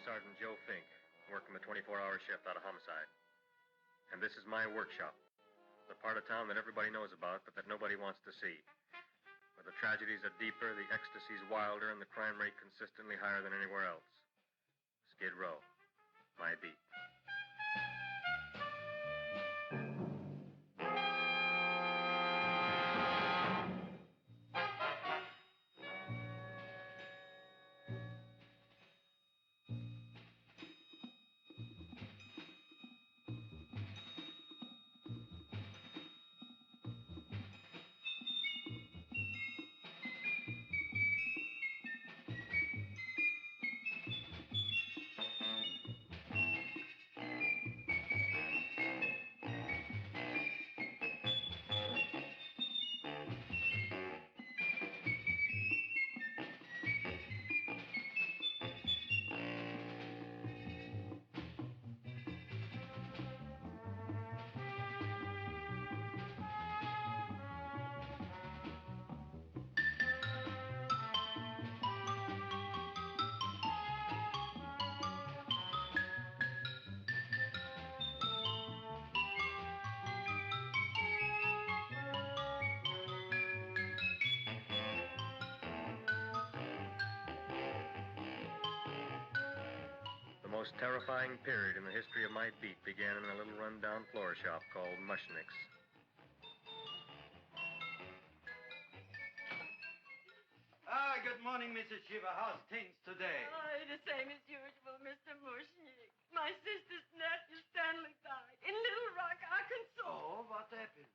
Sergeant Joe Fink, working the 24-hour shift out of homicide. And this is my workshop, the part of town that everybody knows about, but that nobody wants to see. Where the tragedies are deeper, the ecstasy's wilder, and the crime rate consistently higher than anywhere else. Skid Row, my beat. The most terrifying period in the history of my beat began in a little run-down floor shop called Mushnick's. Good morning, Mrs. Shiva. How's things today? Oh, the same as usual, Mr. Mushnick. My sister's nephew, Stanley, died in Little Rock, Arkansas. Oh, what happened?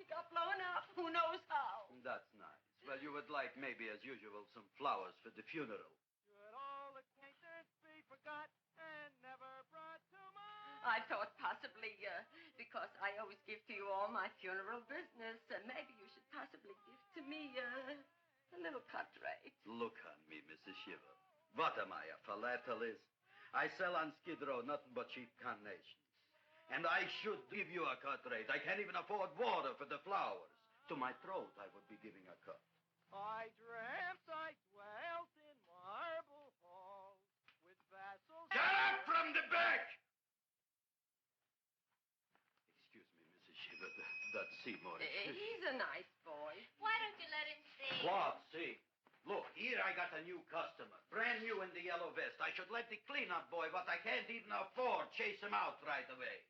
He got blown up. Who knows how? That's nice. Well, you would like, maybe as usual, some flowers for the funeral. Should all acquaintance be forgot and never brought to mind? I thought possibly, because I always give to you all my funeral business, maybe you should possibly give to me, a little cut rate. Look on me, Mrs. Shiva. What am I, a philatelist? I sell on Skid Row nothing but cheap carnations. And I should give you a cut rate. I can't even afford water for the flowers. To my throat, I would be giving a cut. I dreamt I dwelt in marble halls with vassals... Get up from the back! Excuse me, Mrs. Shiva, that's Seymour. He's a nice boy. Why don't you let him see? What, see? Look, here I got a new customer, brand new in the yellow vest. I should let the cleanup boy, but I can't even afford, chase him out right away.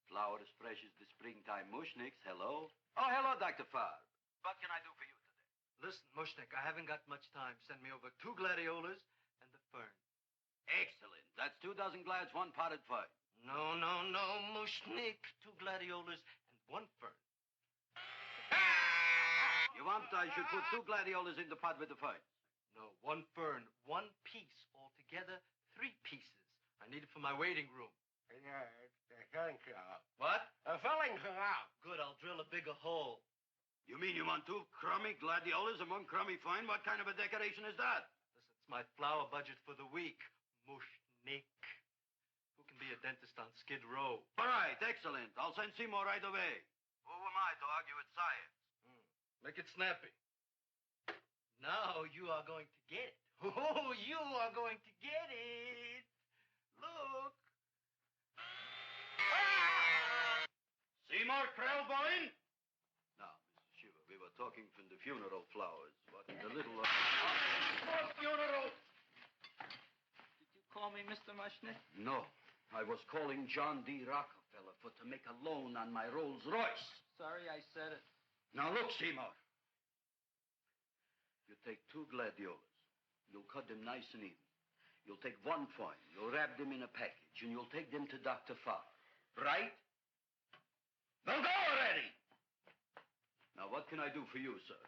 Flowers fresh as the springtime Mushnicks. Hello? Oh, hello, Dr. Farb. What can I do for you today? Listen, Mushnick, I haven't got much time. Send me over 2 gladiolas and the fern. Excellent. That's 2 dozen glads, 1 potted fern. No, Mushnick. 2 gladiolas and 1 fern. You want I should put 2 gladiolas in the pot with the ferns? No, 1 fern, 1 piece. Altogether, 3 pieces. I need it for my waiting room. What? Good, I'll drill a bigger hole. You mean you want 2 crummy gladiolas and 1 crummy fern? What kind of a decoration is that? Listen, it's my flower budget for the week. Mushnick. Who can be a dentist on Skid Row? All right, excellent. I'll send Seymour right away. Who am I to argue with science? Make it snappy. Now you are going to get it. Oh, you are going to get it. Look. Seymour Krellboyne? Now, Mrs. Shiva, we were talking from the funeral flowers. What in the little... funeral! Did you call me Mr. Mushnick? No. I was calling John D. Rockefeller to make a loan on my Rolls Royce. Sorry I said it. Now, look, Seymour. You take 2 gladiolas. You'll cut them nice and even. You'll take 1 fern. You'll wrap them in a package, and you'll take them to Dr. Farr. Right? Now go already! Now, what can I do for you, sir?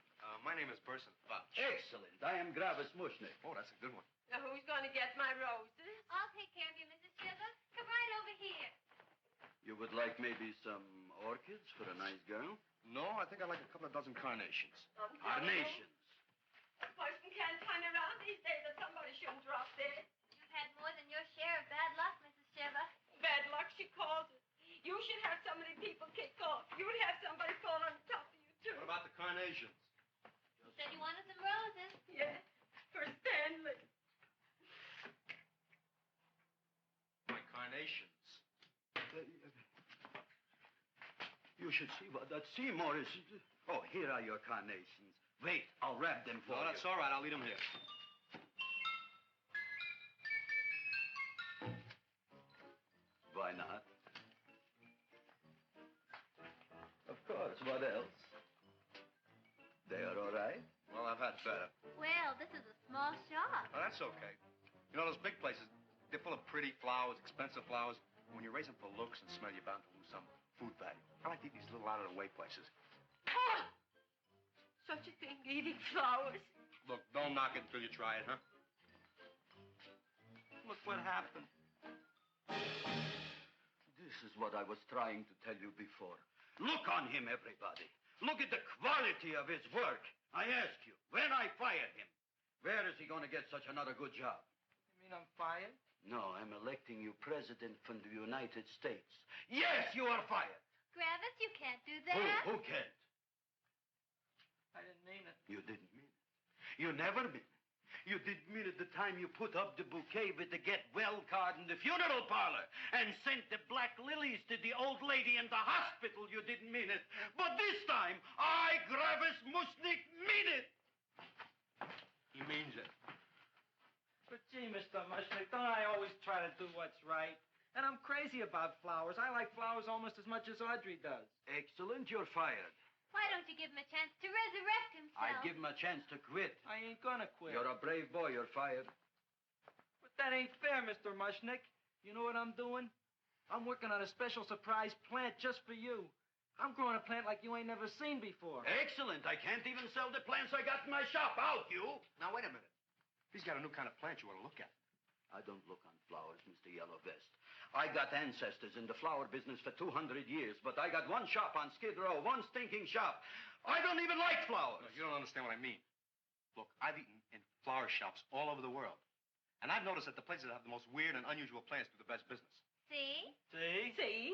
My name is Burson Fudge. Excellent. I am Gravis Mushnick. Oh, that's a good one. Now, who's going to get my roses? I'll take care of you, Mrs. Shiva. Come right over here. You would like maybe some orchids for a nice girl? No, I think I'd like a couple of dozen carnations. Carnations. A person can't turn around these days that somebody shouldn't drop dead. You've had more than your share of bad luck, Mrs. Shiva. Bad luck, she calls it. You should have so many people kick off. You'd have somebody fall on top of you, too. What about the carnations? You said you wanted some roses. Yeah. carnations. You should see what that Seymour is. Oh, here are your carnations. Wait, I'll wrap them for No, you. that's all right. I'll leave them here. Why not? Of course. What else? They are all right? Well, I've had better. Well, this is a small shop. Oh, that's okay. You know, those big places, they're full of pretty flowers, expensive flowers. When you raise them for looks and smell, you're bound to lose some food value. I like to eat these little out-of-the-way places. Oh! Such a thing, eating flowers. Look, don't knock it until you try it, huh? Look what happened. This is what I was trying to tell you before. Look on him, everybody. Look at the quality of his work. I ask you, when I fired him, where is he going to get such another good job? You mean I'm fired? No, I'm electing you president from the United States. Yes, you are fired. Gravis, you can't do that. Who can't? I didn't mean it. You didn't mean it. You never mean it. You didn't mean it the time you put up the bouquet with the get well card in the funeral parlor and sent the black lilies to the old lady in the hospital. You didn't mean it. But this time, I, Gravis Mushnik, mean it. He means it. But gee, Mr. Mushnick, don't I always try to do what's right? And I'm crazy about flowers. I like flowers almost as much as Audrey does. Excellent, you're fired. Why don't you give him a chance to resurrect himself? I'd give him a chance to quit. I ain't gonna quit. You're a brave boy, you're fired. But that ain't fair, Mr. Mushnick. You know what I'm doing? I'm working on a special surprise plant just for you. I'm growing a plant like you ain't never seen before. Excellent. I can't even sell the plants I got in my shop. Out, you. Now, wait a minute. He's got a new kind of plant you want to look at. I don't look on flowers, Mr. Yellow Vest. I got ancestors in the flower business for 200 years, but I got one shop on Skid Row, one stinking shop. I don't even like flowers. No, you don't understand what I mean. Look, I've eaten in flower shops all over the world. And I've noticed that the places that have the most weird and unusual plants do the best business. See? See? See?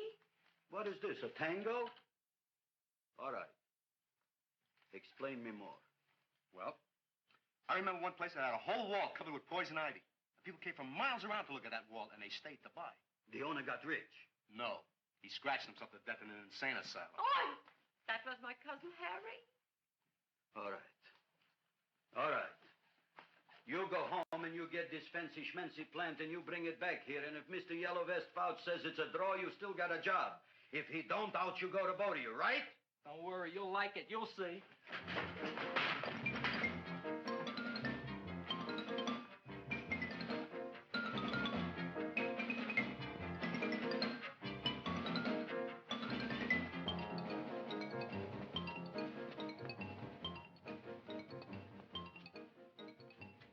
What is this, a tango? All right. Explain me more. Well, I remember one place that had a whole wall covered with poison ivy. People came from miles around to look at that wall, and they stayed to buy. The owner got rich. No. He scratched himself to death in an insane asylum. Oh, that was my cousin Harry. All right. All right. You go home and you get this fancy schmancy plant and you bring it back here. And if Mr. Yellow Vest Fouch says it's a draw, you still got a job. If he don't, out you go to both of you, right? Don't worry, you'll like it. You'll see.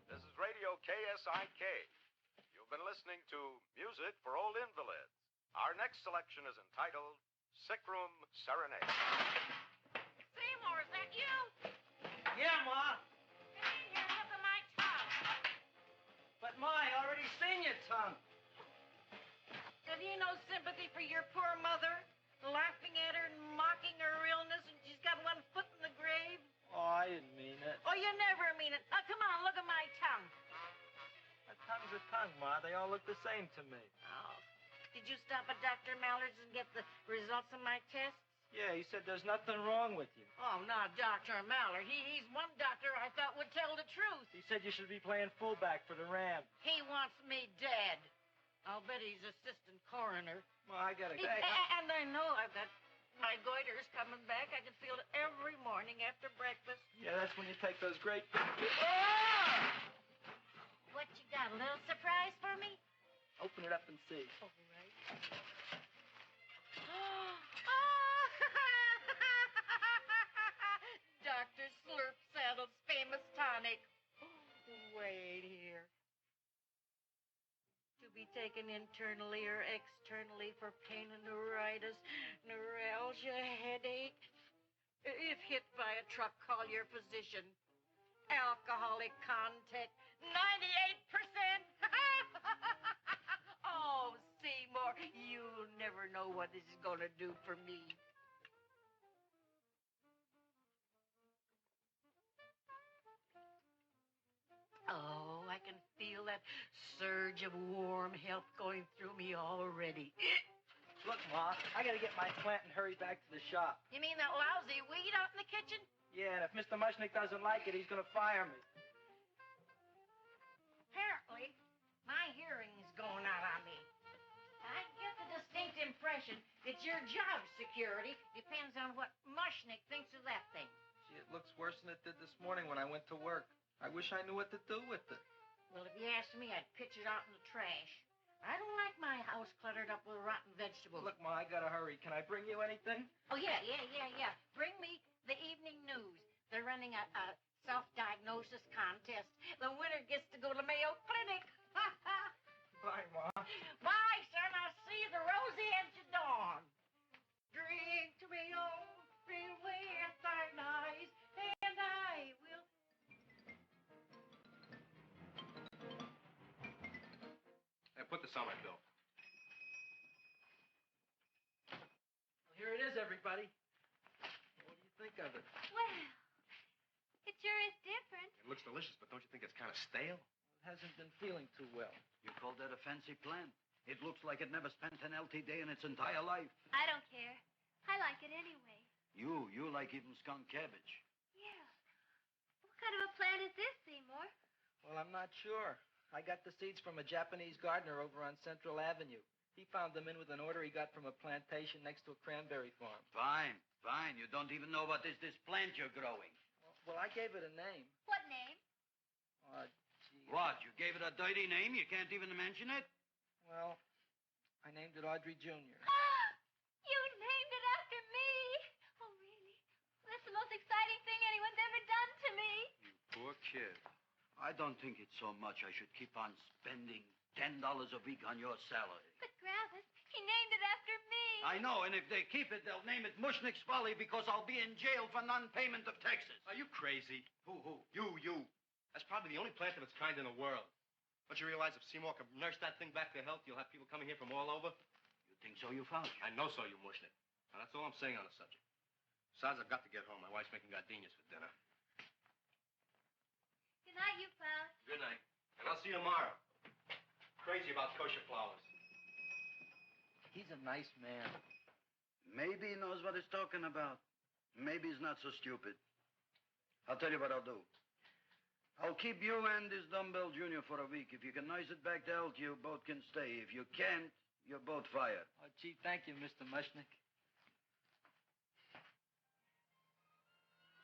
This is Radio KSIK. You've been listening to Music for Old Invalids. Our next selection is entitled Sick Room Serenade. Seymour, is that you? Yeah, Ma. Come in here and look at my tongue. But, Ma, I already seen your tongue. Have you no sympathy for your poor mother? Laughing at her and mocking her illness, and she's got one foot in the grave? Oh, I didn't mean it. Oh, you never mean it. Now, come on, look at my tongue. A tongue's a tongue, Ma. They all look the same to me. Oh. Did you stop at Dr. Mallard's and get the results of my tests? Yeah, he said there's nothing wrong with you. Oh, not Dr. Mallard. He's one doctor I thought would tell the truth. He said you should be playing fullback for the Rams. He wants me dead. I'll bet he's assistant coroner. Ma, I gotta go. And I know I've got my goiter's coming back. I can feel it every morning after breakfast. Yeah, that's when you take those great... What you got, a little surprise for me? Open it up and see. All right. Dr. Slurp Saddle's famous tonic. Wait here. To be taken internally or externally for pain and neuritis, neuralgia, headache. If hit by a truck, call your physician. Alcoholic content, 98%. Oh, Seymour, you'll never know what this is going to do for me. Oh, I can can feel that surge of warm health going through me already. Look, Ma, I gotta get my plant and hurry back to the shop. You mean that lousy weed out in the kitchen? Yeah, and if Mr. Mushnick doesn't like it, he's gonna fire me. Apparently, my hearing's going out on me. I get the distinct impression that your job security depends on what Mushnick thinks of that thing. Gee, it looks worse than it did this morning when I went to work. I wish I knew what to do with it. Well, if you asked me, I'd pitch it out in the trash. I don't like my house cluttered up with rotten vegetables. Look, Ma, I gotta hurry. Can I bring you anything? Oh, yeah. Bring me the evening news. They're running a self-diagnosis contest. The winner gets to go to Mayo Clinic. Bye, Ma. Bye, son. I'll see you the rosy edge of dawn. Drink to me on, with thine eyes, and I will... Hey, put this on my bill. Well, here it is, everybody. What do you think of it? Well, it sure is different. It looks delicious, but don't you think it's kind of stale? It hasn't been feeling too well. You call that a fancy plant? It looks like it never spent an LT day in its entire life. I don't care. I like it anyway. You like even skunk cabbage. Yeah. What kind of a plant is this, Seymour? Well, I'm not sure. I got the seeds from a Japanese gardener over on Central Avenue. He found them in with an order he got from a plantation next to a cranberry farm. Fine. You don't even know what is this plant you're growing. Well, I gave it a name. What name? Oh, gee. What? You gave it a dirty name? You can't even mention it? Well, I named it Audrey Jr. You named it after me. Oh, really? That's the most exciting thing anyone's ever done to me. You poor kid. I don't think it's so much I should keep on spending $10 a week on your salary. But, Gravis, he named it after me. I know, and if they keep it, they'll name it Mushnick's Folly because I'll be in jail for non-payment of taxes. Are you crazy? Who? You. That's probably the only plant of its kind in the world. Don't you realize if Seymour can nurse that thing back to health, you'll have people coming here from all over? You think so, you found? I know so, you Mushnick. Now, that's all I'm saying on the subject. Besides, I've got to get home. My wife's making gardenias for dinner. Good night, you Faust. Good night. And I'll see you tomorrow. Crazy about kosher flowers. He's a nice man. Maybe he knows what he's talking about. Maybe he's not so stupid. I'll tell you what I'll do. I'll keep you and this dumbbell junior for a week. If you can nurse it back to health, you both can stay. If you can't, you're both fired. Oh, gee, thank you, Mr. Mushnick.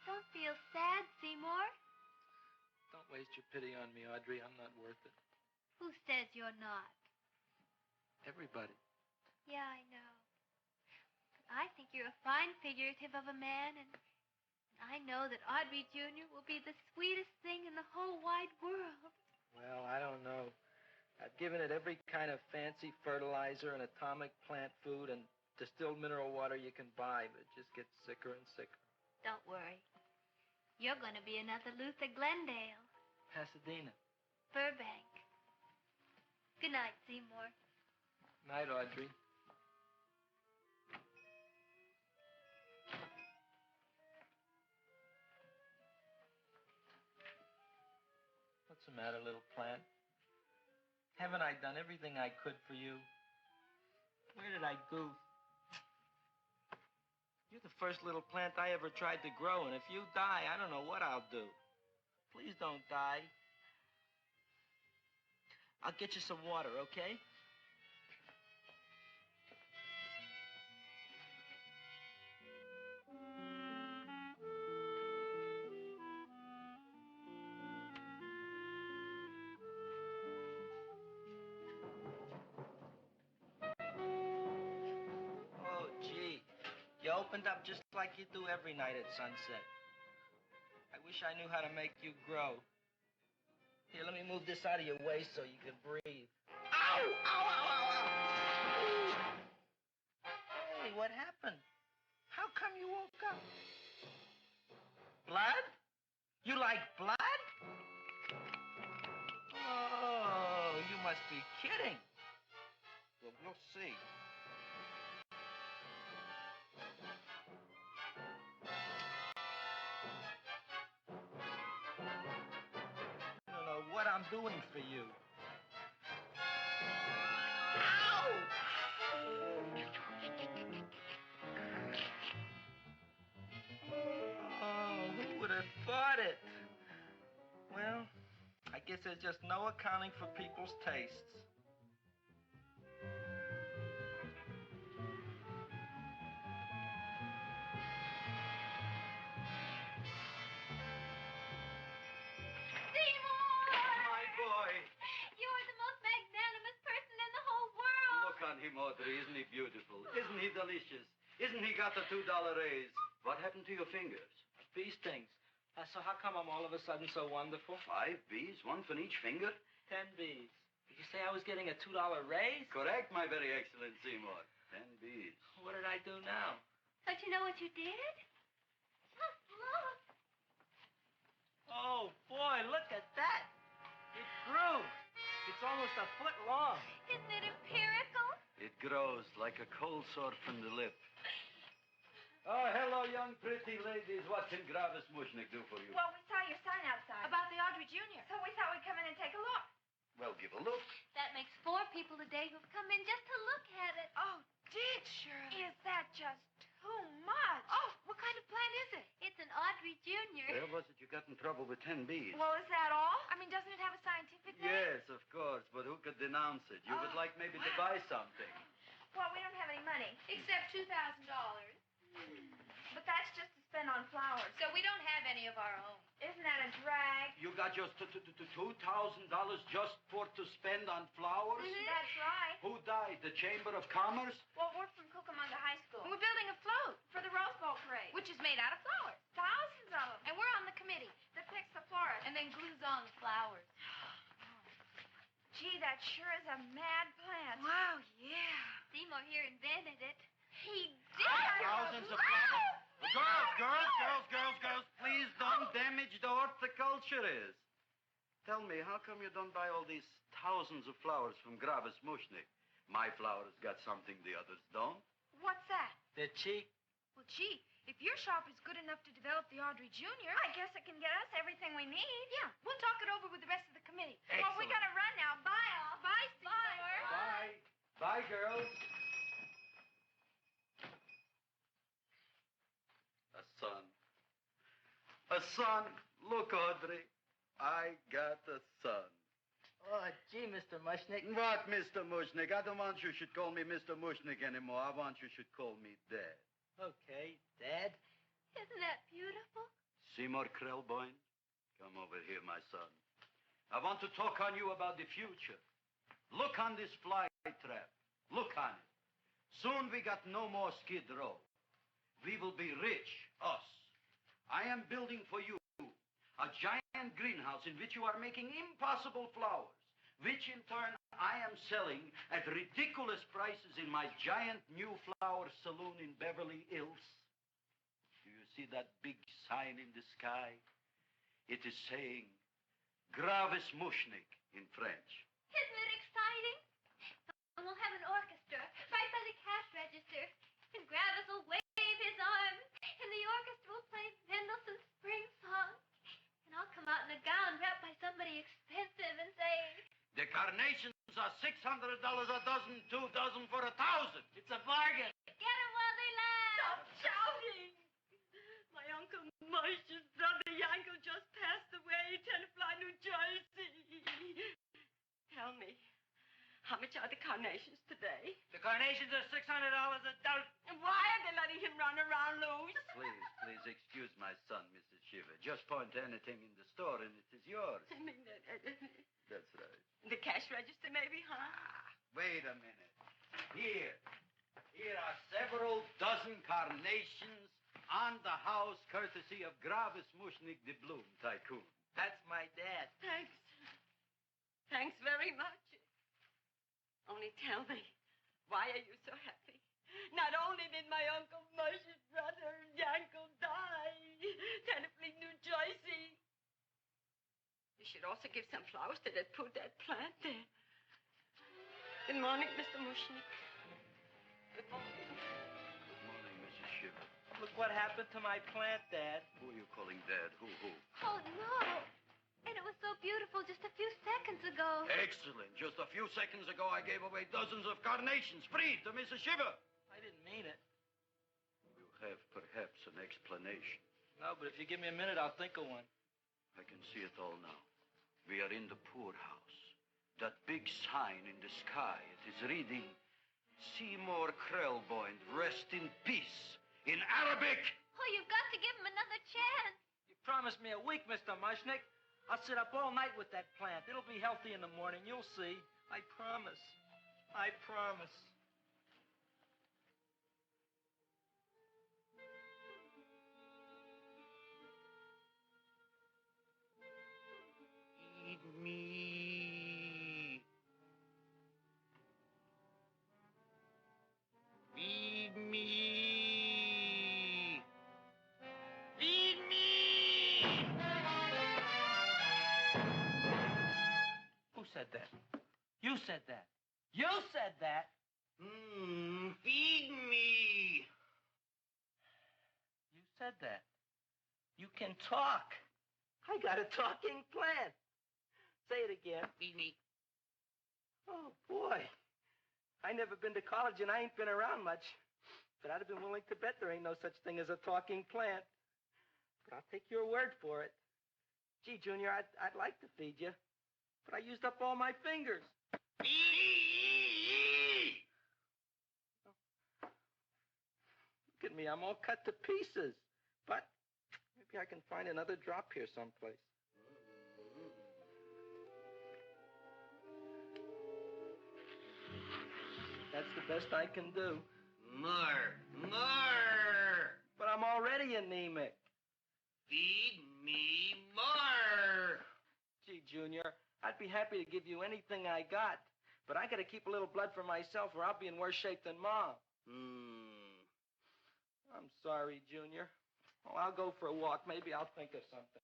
Don't feel sad, Seymour. Don't waste your pity on me, Audrey. I'm not worth it. Who says you're not? Everybody. Yeah, I know. But I think you're a fine figurative of a man, and I know that Audrey Jr. will be the sweetest thing in the whole wide world. Well, I don't know. I've given it every kind of fancy fertilizer and atomic plant food and distilled mineral water you can buy, but it just gets sicker and sicker. Don't worry. You're going to be another Luther Glendale. Pasadena. Burbank. Good night, Seymour. Night, Audrey. What's the matter, little plant? Haven't I done everything I could for you? Where did I goof? You're the first little plant I ever tried to grow, and if you die, I don't know what I'll do. Please don't die. I'll get you some water, okay? Oh, gee. You opened up just like you do every night at sunset. I wish I knew how to make you grow. Here, let me move this out of your way so you can breathe. Ow! Ow, ow, ow, ow! Hey, what happened? How come you woke up? Blood? You like blood? Oh, you must be kidding. Well, we'll see. I don't know what I'm doing for you. Oh, who would have thought it? Well, I guess there's just no accounting for people's tastes. My boy. You are the most magnanimous person in the whole world. Look on him, Audrey. Isn't he beautiful? Isn't he delicious? Isn't he got the $2 raise? What happened to your fingers? Bee stings. So how come I'm all of a sudden so wonderful? 5 bees, one for each finger? 10 bees. Did you say I was getting a $2 raise? Correct, my very excellent Seymour. 10 bees. What did I do now? Don't you know what you did? Just look. Oh, boy, look at that. It grew. It's almost a foot long. Isn't it empirical? It grows like a cold sore from the lip. Oh, hello, young pretty ladies. What can Gravis Mushnick do for you? Well, we saw your sign outside. About the Audrey Jr. So we thought we'd come in and take a look. Well, give a look. That makes 4 people today who've come in just to look at it. Oh, did Shirley? Is that just too much? Oh, what kind of plant is it? It's an Audrey Jr. Where was it you got in trouble with 10 bees? Well, is that all? I mean, doesn't it have a scientific name? Yes, of course, but who could denounce it? You would like maybe to buy something. Well, we don't have any money. Except $2,000. But that's just to spend on flowers. So we don't have any of our own. Isn't that a drag? You got just $2,000 just to spend on flowers? That's right. Who died? The Chamber of Commerce? Well, we're from Cucamonga High School. We're building a float, For the Rose Bowl parade. which is made out of flowers. Thousands of them. And we're on the committee That picks the florist. and then glues on the flowers. Gee, that sure is a mad plant. Wow, yeah. Seymour here invented it. He did. Thousands of flowers. Girls, please don't damage the horticulturist. Tell me, how come you don't buy all these thousands of flowers from Gravis Mushnick? My flowers got something the others don't. What's that? They're cheap. Well, gee, if your shop is good enough to develop the Audrey Jr., I guess it can get us everything we need. yeah, we'll talk it over with the rest of the committee. Well, we gotta run now. Bye, all. Bye, Seymour. Bye. Bye, girls. A son. A son. Look, Audrey. I got a son. Oh, gee, Mr. Mushnick. What, Mr. Mushnick? I don't want you should call me Mr. Mushnick anymore. I want you should call me Dad. Okay, Dad. Isn't that beautiful? Seymour Krelboyne, come over here, my son. I want to talk on you about the future. Look on this fly trap. Look on it. Soon we got no more Skid Row. We will be rich, us. I am building for you a giant greenhouse in which you are making impossible flowers, which in turn I am selling at ridiculous prices in my giant new flower saloon in Beverly Hills. Do you see that big sign in the sky? It is saying Gravis Mushnick in French. Isn't it exciting? And we'll have an orchestra right by the cash register. And Gravis will wave his arms. And the orchestra will play Mendelssohn's Spring Song. And I'll come out in a gown wrapped by somebody expensive and say, The carnations are $600 a dozen, 2 dozen for $1,000. It's a bargain. get 'em while they last. Stop shouting! My Uncle Mush's brother Yankel just passed away, Tenafly, New Jersey. Tell me, how much are the carnations today? The carnations are $600 a dozen. And why are they letting him run around loose? Please excuse my son, Mrs. Shiver. Just point to anything in the store and it is yours. I mean, That's right. the cash register maybe, huh? Wait a minute. Here are several dozen carnations on the house courtesy of Gravis Mushnick the Bloom Tycoon. That's my dad. Thanks. Thanks very much. Only tell me, why are you so happy? Not only did my Uncle Mush's brother Yankel die, Tenafly, New Jersey. You should also give some flowers to that poor dead plant there. Good morning, Mr. Mushnick. Good morning. Good morning, Mrs. Shiver. Look what happened to my plant, Dad. Who are you calling Dad? Who? Oh, no. And it was so beautiful. beautiful just a few seconds ago. Excellent. Just a few seconds ago, I gave away dozens of carnations free to Mrs. Shiver. I didn't mean it. You have perhaps an explanation. No, but if you give me a minute, I'll think of one. I can see it all now. We are in the poorhouse. That big sign in the sky, it is reading, Seymour Krelboyne, rest in peace, in Arabic. Oh, you've got to give him another chance. You promised me a week, Mr. Mushnick. I'll sit up all night with that plant. It'll be healthy in the morning. You'll see. I promise. I promise. Feed me. Feed me. Feed me. Who said that? You said that. You said that. Feed me. You said that. You can talk. I got a talking plant. Say it again. Feed me. Oh, boy. I never been to college and I ain't been around much. But I'd have been willing to bet there ain't no such thing as a talking plant. But I'll take your word for it. Gee, Junior, I'd like to feed you. But I used up all my fingers. Look at me. I'm all cut to pieces. But maybe I can find another drop here someplace. That's the best I can do. More. But I'm already anemic. Feed me more. Gee, Junior, I'd be happy to give you anything I got. But I got to keep a little blood for myself or I'll be in worse shape than Mom. I'm sorry, Junior. Well, I'll go for a walk. Maybe I'll think of something.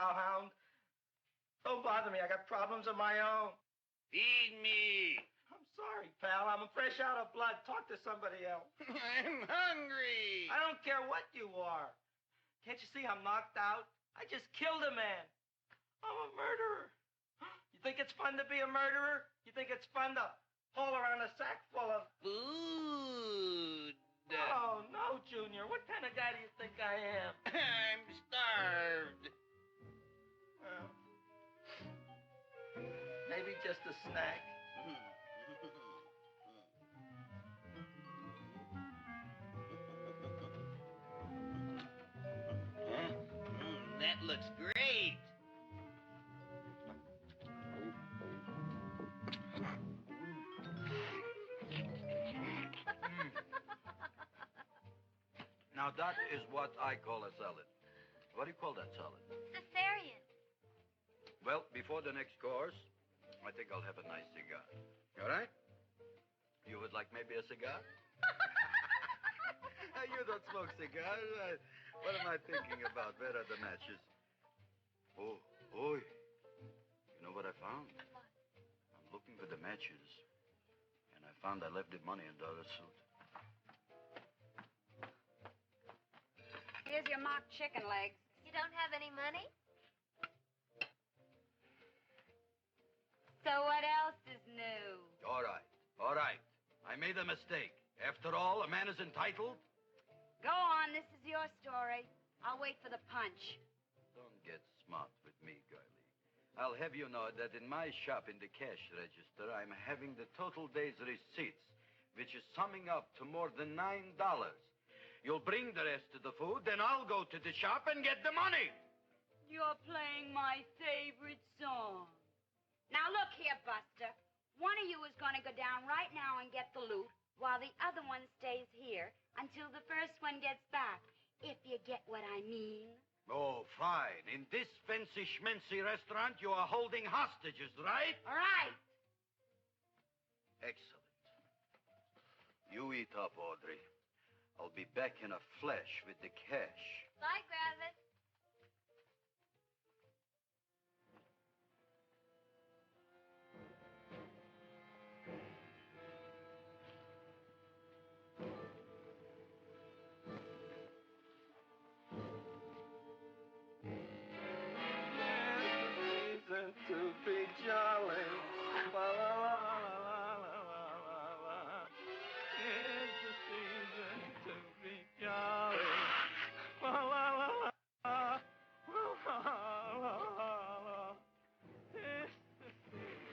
cowhound. Don't bother me. I got problems of my own. Feed me. I'm sorry, pal. I'm fresh out of blood. Talk to somebody else. I'm hungry. I don't care what you are. Can't you see I'm knocked out? I just killed a man. I'm a murderer. You think it's fun to be a murderer? You think it's fun to haul around a sack full of... Food. Oh, no, Junior. What kind of guy do you think I am? I'm starved. Well, maybe just a snack. That looks great. Now, that is what I call a salad. What do you call that salad? Cesarean. Well, before the next course, I think I'll have a nice cigar. All right? You would like maybe a cigar? You don't smoke cigars. What am I thinking about? Where are the matches? Oh, oi. You know what I found? I'm looking for the matches. And I found I left the money in the other suit. Here's your mock chicken legs. You don't have any money? So what else is new? All right. I made a mistake. After all, a man is entitled. Go on, this is your story. I'll wait for the punch. Don't get smart with me, girlie. I'll have you know that in my shop in the cash register, I'm having the total day's receipts, which is summing up to more than $9. You'll bring the rest of the food, then I'll go to the shop and get the money. You're playing my favorite song. Now look here, Buster. One of you is going to go down right now and get the loot, while the other one stays here until the first one gets back, if you get what I mean. Oh, fine. In this fancy schmancy restaurant, you are holding hostages, right? All right. Excellent. You eat up, Audrey. I'll be back in a flash with the cash. Bye, Gravis. Reason to be jolly. La, la, la, la, la, la, la, la. It's the season to be jolly. La, la, la, la, la, la, la, la. It's the season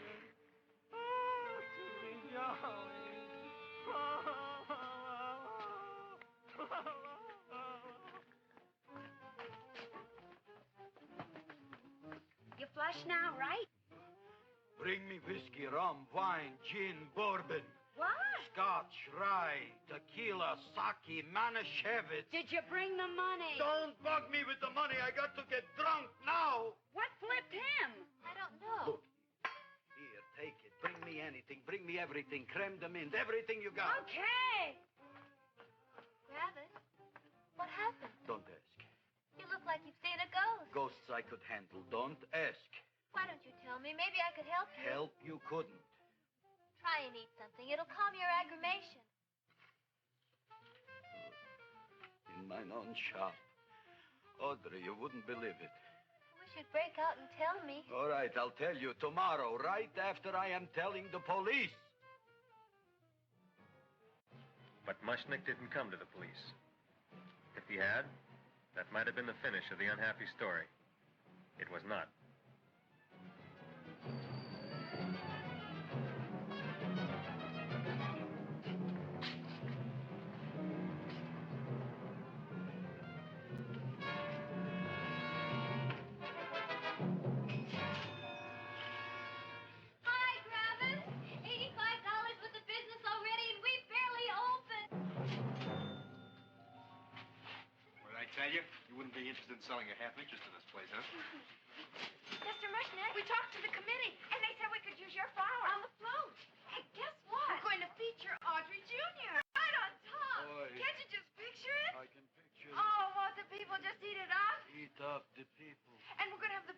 to be jolly. La, la, la, la, la, la, la. You flush now, right? Bring me whiskey, rum, wine, gin, bourbon, What? scotch, rye, tequila, sake, manischewitz. Did you bring the money? Don't bug me with the money. I got to get drunk now. What flipped him? I don't know. Look, here, take it. Bring me anything. Bring me everything. Creme de mint, everything you got. Okay. Gravis, what happened? Don't ask. You look like you've seen a ghost. Ghosts I could handle. Don't ask. Why don't you tell me? Maybe I could help you. Help you couldn't. Try and eat something. It'll calm your aggravation. In mine own shop. Audrey, you wouldn't believe it. I wish you'd break out and tell me. All right, I'll tell you tomorrow, right after I am telling the police. But Mushnick didn't come to the police. If he had, that might have been the finish of the unhappy story. It was not. Hi, Gravis. $85 worth of business already, and we barely opened. What did I tell you? You wouldn't be interested in selling a half interest in this place, huh? Mr. Mushnick, we talked to the committee, and they said we could use your flower on the float. Hey, guess what? We're going to feature Audrey Jr. right on top. Boy. Can't you just picture it? I can picture Oh, won't the people just eat it up? Eat up the people. And we're going to have the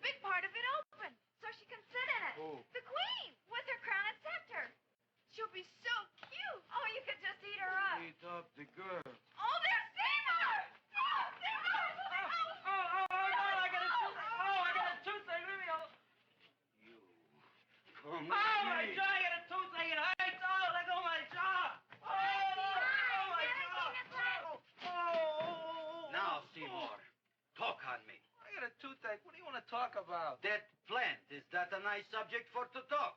on me. I got a toothache. What do you want to talk about? That plant, is that a nice subject for to talk?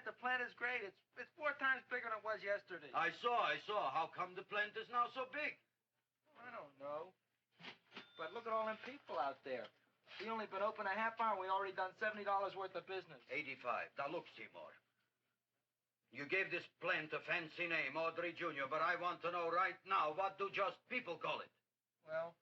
The plant is great. It's 4 times bigger than it was yesterday. I saw. How come the plant is now so big? I don't know. But look at all them people out there. We only been open a half hour. We already done $70 worth of business. 85. Now look, Seymour. You gave this plant a fancy name, Audrey Jr., but I want to know right now, what do just people call it? Well,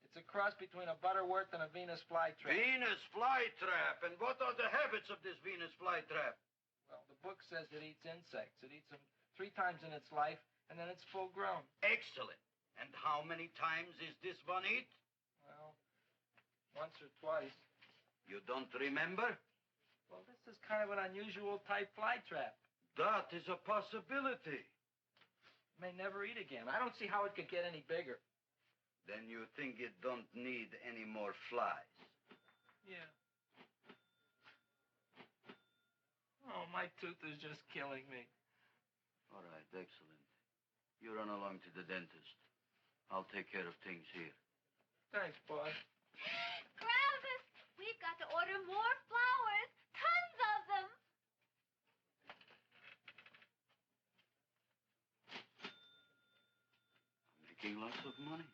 it's a cross between a Butterworth and a Venus flytrap. Venus flytrap. And what are the habits of this Venus flytrap? Well, the book says it eats insects. It eats them 3 times in its life, and then it's full grown. Excellent. And how many times is this one eat? Well, once or twice. You don't remember? Well, this is kind of an unusual type flytrap. That is a possibility. It may never eat again. I don't see how it could get any bigger. Then you think it don't need any more flies? Yeah. Oh, my tooth is just killing me. All right, excellent. You run along to the dentist. I'll take care of things here. Thanks, boss. Gravis, we've got to order more flowers. Tons of them. I'm making lots of money.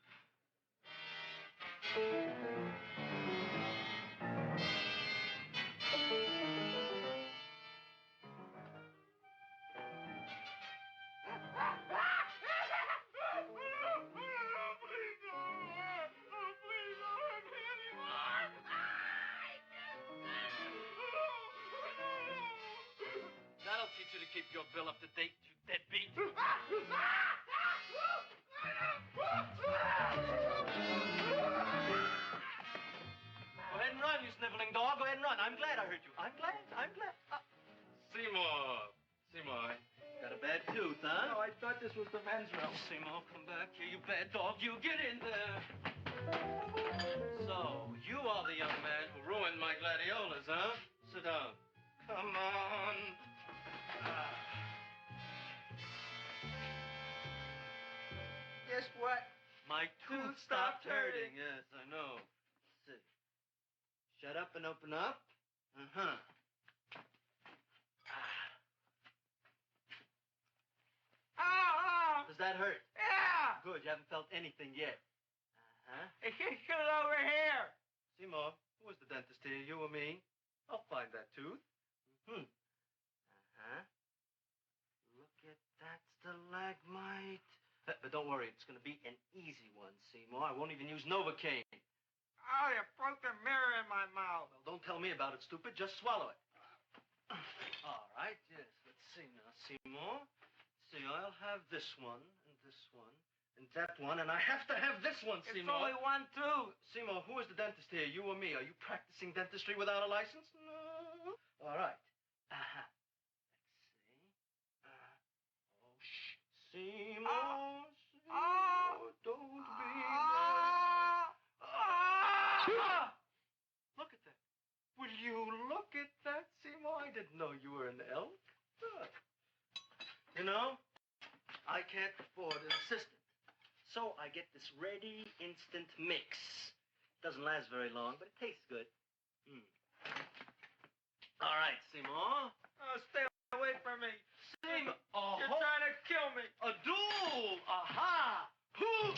That'll teach you to keep your bill up to date, you deadbeat. Go ahead and run, you sniveling dog. Go ahead and run. I'm glad I heard you. I'm glad. Seymour, got a bad tooth, huh? No, I thought this was the men's room. Seymour, come back here, you bad dog. You get in there. So, you are the young man who ruined my gladiolas, huh? Sit down. Come on. Guess what? My tooth stopped hurting. Yes, I know. Sit. Shut up and open up. Uh-huh. Oh! Does that hurt? Yeah! Good, you haven't felt anything yet. Uh-huh. Get it over here. Seymour, who was the dentist here, you or me? I'll find that tooth. Mm-hmm. Uh-huh. Look at that stalagmite. But don't worry, it's going to be an easy one, Seymour. I won't even use Novocaine. Oh, you broke the mirror in my mouth. Well, don't tell me about it, stupid. Just swallow it. All right, yes. Let's see now, Seymour. See, I'll have this one, and this one, and that one, and I have to have this one, Seymour. It's only one tooth. Seymour, who is the dentist here, you or me? Are you practicing dentistry without a license? No. All right. Uh-huh. Let's see. Oh, shh. Seymour, Seymour, don't be mad. Look at that. Will you look at that, Seymour? I didn't know you were an elk. You know, I can't afford an assistant. So I get this ready instant mix. Doesn't last very long, but it tastes good. All right, Seymour. Oh, stay away from me. Seymour. You're trying to kill me. A duel. Aha. Who?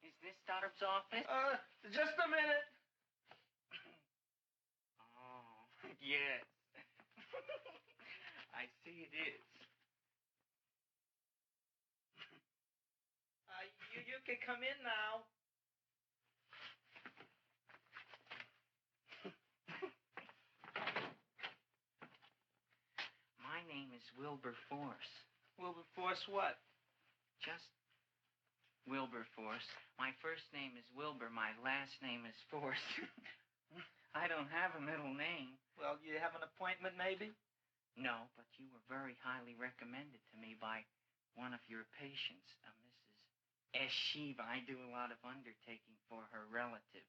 Is this Doctor's office? Just a minute. Oh, yes. I see it is. You can come in now. My name is Wilberforce. Wilberforce what? Just Wilberforce. My first name is Wilbur. My last name is Force. I don't have a middle name. Well, you have an appointment, maybe? No, but you were very highly recommended to me by one of your patients, Mrs. Eshiva. I do a lot of undertaking for her relatives.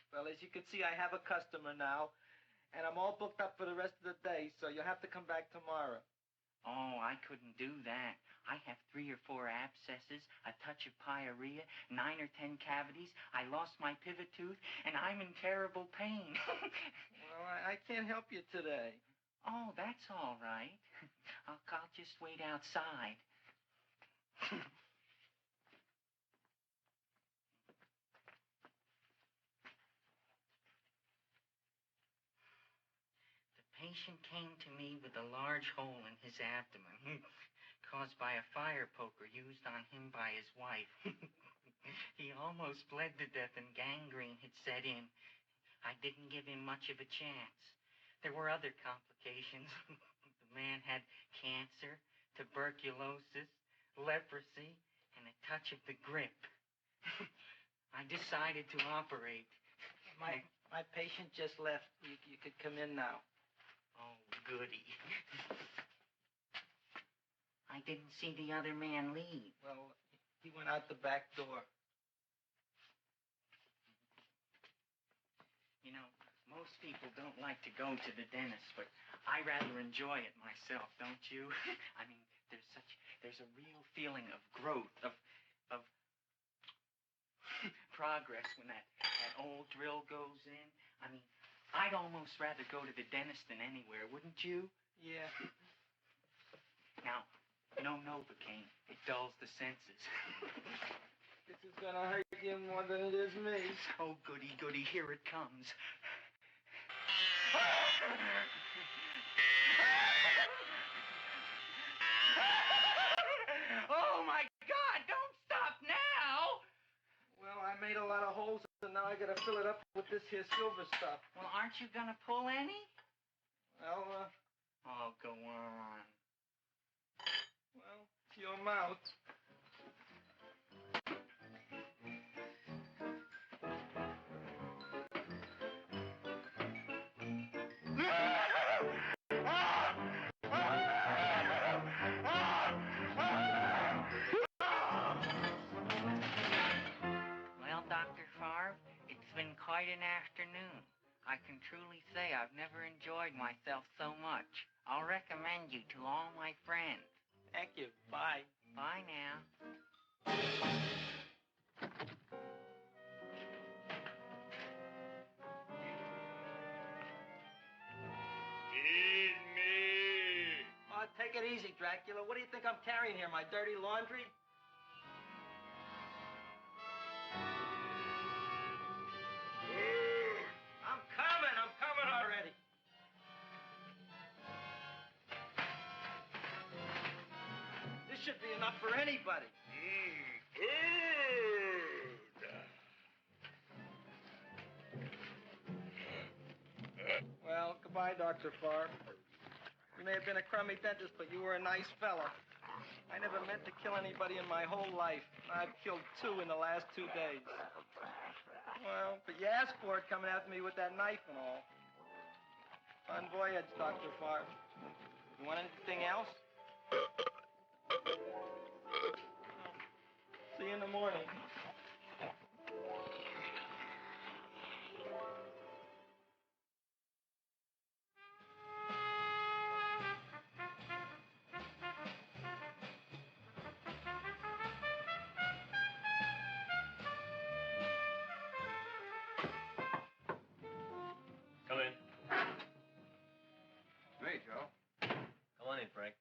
Well, as you can see, I have a customer now. and I'm all booked up for the rest of the day, so you'll have to come back tomorrow. Oh, I couldn't do that. I have 3 or 4 abscesses, a touch of pyorrhea, 9 or 10 cavities. I lost my pivot tooth, and I'm in terrible pain. Well, I can't help you today. Oh, that's all right. I'll just wait outside. The patient came to me with a large hole in his abdomen, caused by a fire poker used on him by his wife. He almost bled to death and gangrene had set in. I didn't give him much of a chance. There were other complications. The man had cancer, tuberculosis, leprosy, and a touch of the grip. I decided to operate. My patient just left. You could come in now. Oh, goody. I didn't see the other man leave. Well, he went out the back door. You know, most people don't like to go to the dentist, but I rather enjoy it myself, don't you? I mean, there's a real feeling of growth, of progress when that old drill goes in. I mean, I'd almost rather go to the dentist than anywhere, wouldn't you? Yeah. Now, no Novocaine. It dulls the senses. This is gonna hurt you more than it is me. Oh, goody, goody, here it comes. Oh, my God, don't stop now! Well, I made a lot of holes, and now I gotta fill it up with this here silver stuff. Well, aren't you gonna pull any? Well, Oh, go on. well, it's your mouth. Well, Dr. Favre, it's been quite an afternoon. I can truly say I've never enjoyed myself so much. I'll recommend you to all my friends. Thank you. Bye. Bye now. Feed me. Oh, take it easy, Dracula. What do you think I'm carrying here, my dirty laundry? I'm coming already. This should be enough for anybody. Well, goodbye, Dr. Favre. You may have been a crummy dentist, but you were a nice fella. I never meant to kill anybody in my whole life. I've killed 2 in the last 2 days. Well, but you asked for it coming after me with that knife and all. Bon voyage, Dr. Favre. You want anything else? See you in the morning. Come in. Hey, Joe. Come on in, Frank.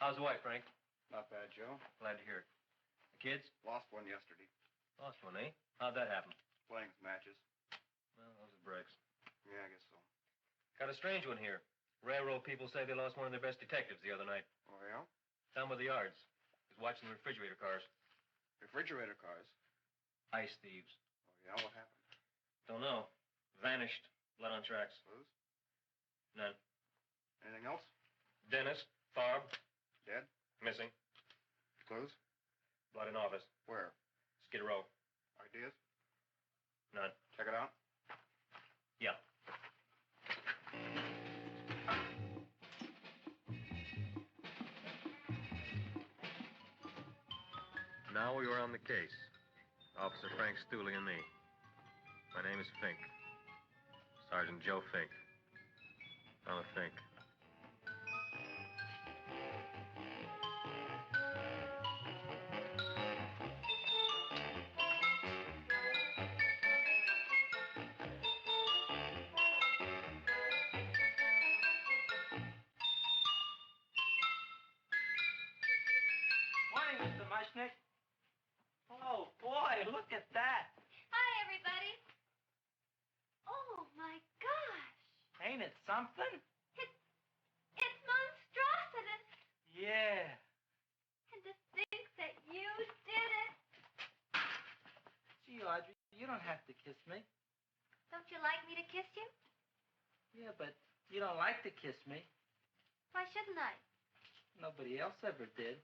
How's the wife, Frank? Not bad, Joe. Glad to hear it. The kids? Lost one yesterday. Lost one, eh? How'd that happen? Playing matches. Well, those are breaks. Yeah, I guess so. Got a strange one here. Railroad people say they lost one of their best detectives the other night. Oh, yeah? Down by the yards. He was watching the refrigerator cars. Refrigerator cars. Ice thieves. Oh, yeah? What happened? Don't know. Vanished. Blood on tracks. Clues? None. Anything else? Dennis. Farb. Dead? Missing. Clues? Blood in office. Where? Skid Row. Ideas? None. Check it out. Yeah. Now we were on the case. Officer Frank Stooley and me. My name is Fink. Sergeant Joe Fink. Fella Fink. Morning, Mr. Mushnick. Oh, boy, look at that. Hi, everybody. Oh, my gosh. Ain't it something? It's monstrositous. Yeah. And to think that you did it. Gee, Audrey, you don't have to kiss me. Don't you like me to kiss you? Yeah, but you don't like to kiss me. Why shouldn't I? Nobody else ever did.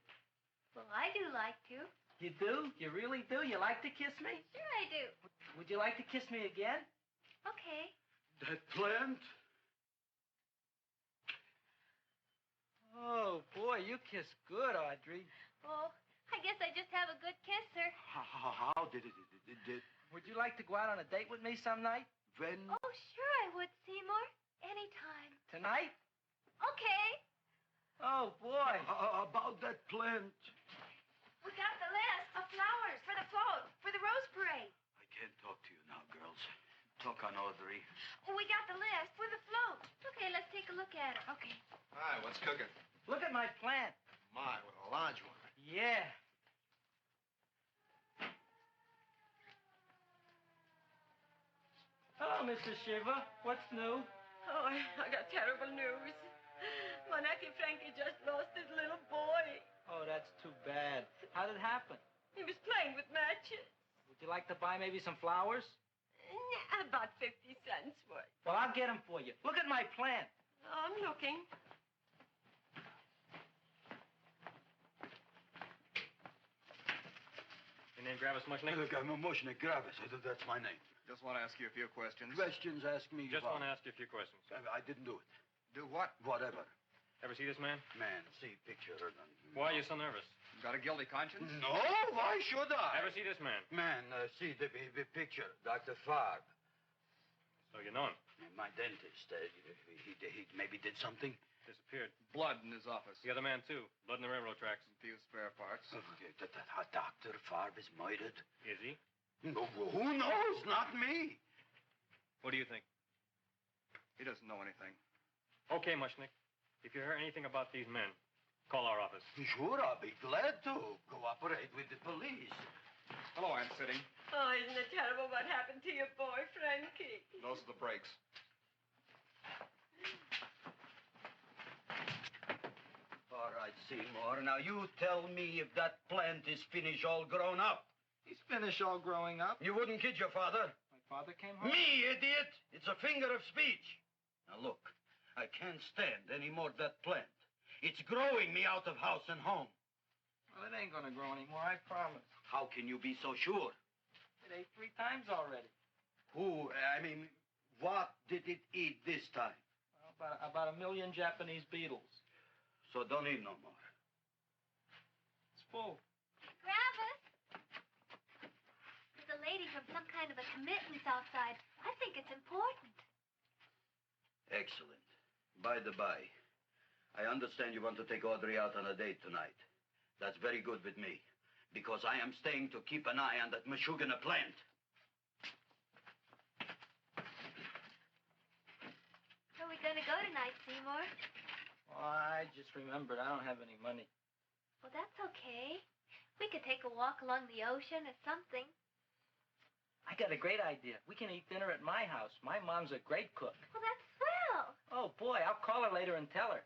Well, I do like to. You do? You really do? You like to kiss me? Sure I do. Would you like to kiss me again? Okay. That plant? Oh, boy, you kiss good, Audrey. Oh, I guess I just have a good kisser. How did it? Would you like to go out on a date with me some night? When? Oh, sure I would, Seymour. Anytime. Tonight? Okay. Oh, boy. About that plant. We got the list of flowers for the float, for the rose parade. I can't talk to you now, girls. Talk on Audrey. We got the list for the float. Okay, let's take a look at it. Okay. Hi, what's cooking? Look at my plant. My, what a large one. Yeah. Hello, Mr. Shiva. What's new? Oh, I got terrible news. My nephew Frankie just lost his little boy. Oh, that's too bad. How did it happen? He was playing with matches. Would you like to buy maybe some flowers? About 50 cents worth. Well, I'll get them for you. Look at my plant. I'm looking. Your name Gravis Mushnick? Look, I'm a Mushnick Gravis. That's my name. Just want to ask you a few questions. Questions, ask me. Just about. want to ask you a few questions. I didn't do it. Do what? Whatever. Ever see this man? Man, see picture. Why are you so nervous? Got a guilty conscience? No, why should I? Ever see this man? Man, see the picture. Dr. Farb. So you know him. My dentist. He maybe did something. Disappeared. Blood in his office. The other man, too. Blood in the railroad tracks. A few spare parts. Dr. Farb is murdered. Is he? No, who knows? Not me. What do you think? He doesn't know anything. Okay, Mushnick. If you hear anything about these men, call our office. Sure, I'll be glad to cooperate with the police. Hello, Aunt Sitting. Oh, isn't it terrible what happened to your boy, Frankie? Those are the brakes. All right, Seymour. Now you tell me if that plant is finished all grown up. He's finished all growing up. You wouldn't kid your father. My father came home? Me, idiot! It's a finger of speech. Now look, I can't stand any more of that plant. It's growing me out of house and home. Well, it ain't gonna grow anymore, I promise. How can you be so sure? It ate 3 times already. What did it eat this time? Well, about 1 million Japanese beetles. So don't eat no more. It's full. Gravis? There's a lady from some kind of a commitment outside. I think it's important. Excellent. By the by, I understand you want to take Audrey out on a date tonight. That's very good with me, because I am staying to keep an eye on that Meshuggah plant. Where are we going to go tonight, Seymour? Well, I just remembered I don't have any money. Well, that's okay. We could take a walk along the ocean or something. I got a great idea. We can eat dinner at my house. My mom's a great cook. Well, that's swell. Oh, boy, I'll call her later and tell her.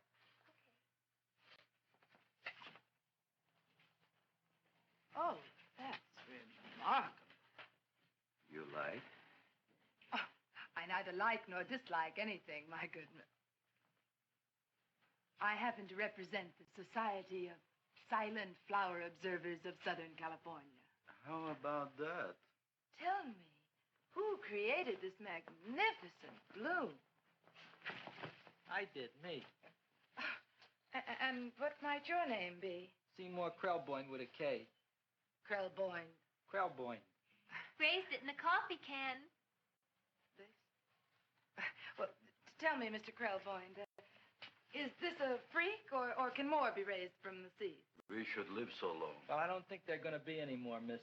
Oh, that's remarkable. You like? Oh, I neither like nor dislike anything, my goodness. I happen to represent the Society of Silent Flower Observers of Southern California. How about that? Tell me, who created this magnificent bloom? I did, me. And what might your name be? Seymour Krelboyne with a K. Krelboyne. Krelboyne. Raised it in a coffee can. Well, tell me, Mr. Krelboyne, is this a freak, or can more be raised from the sea? We should live so long. Well, I don't think there are going to be any more, Miss,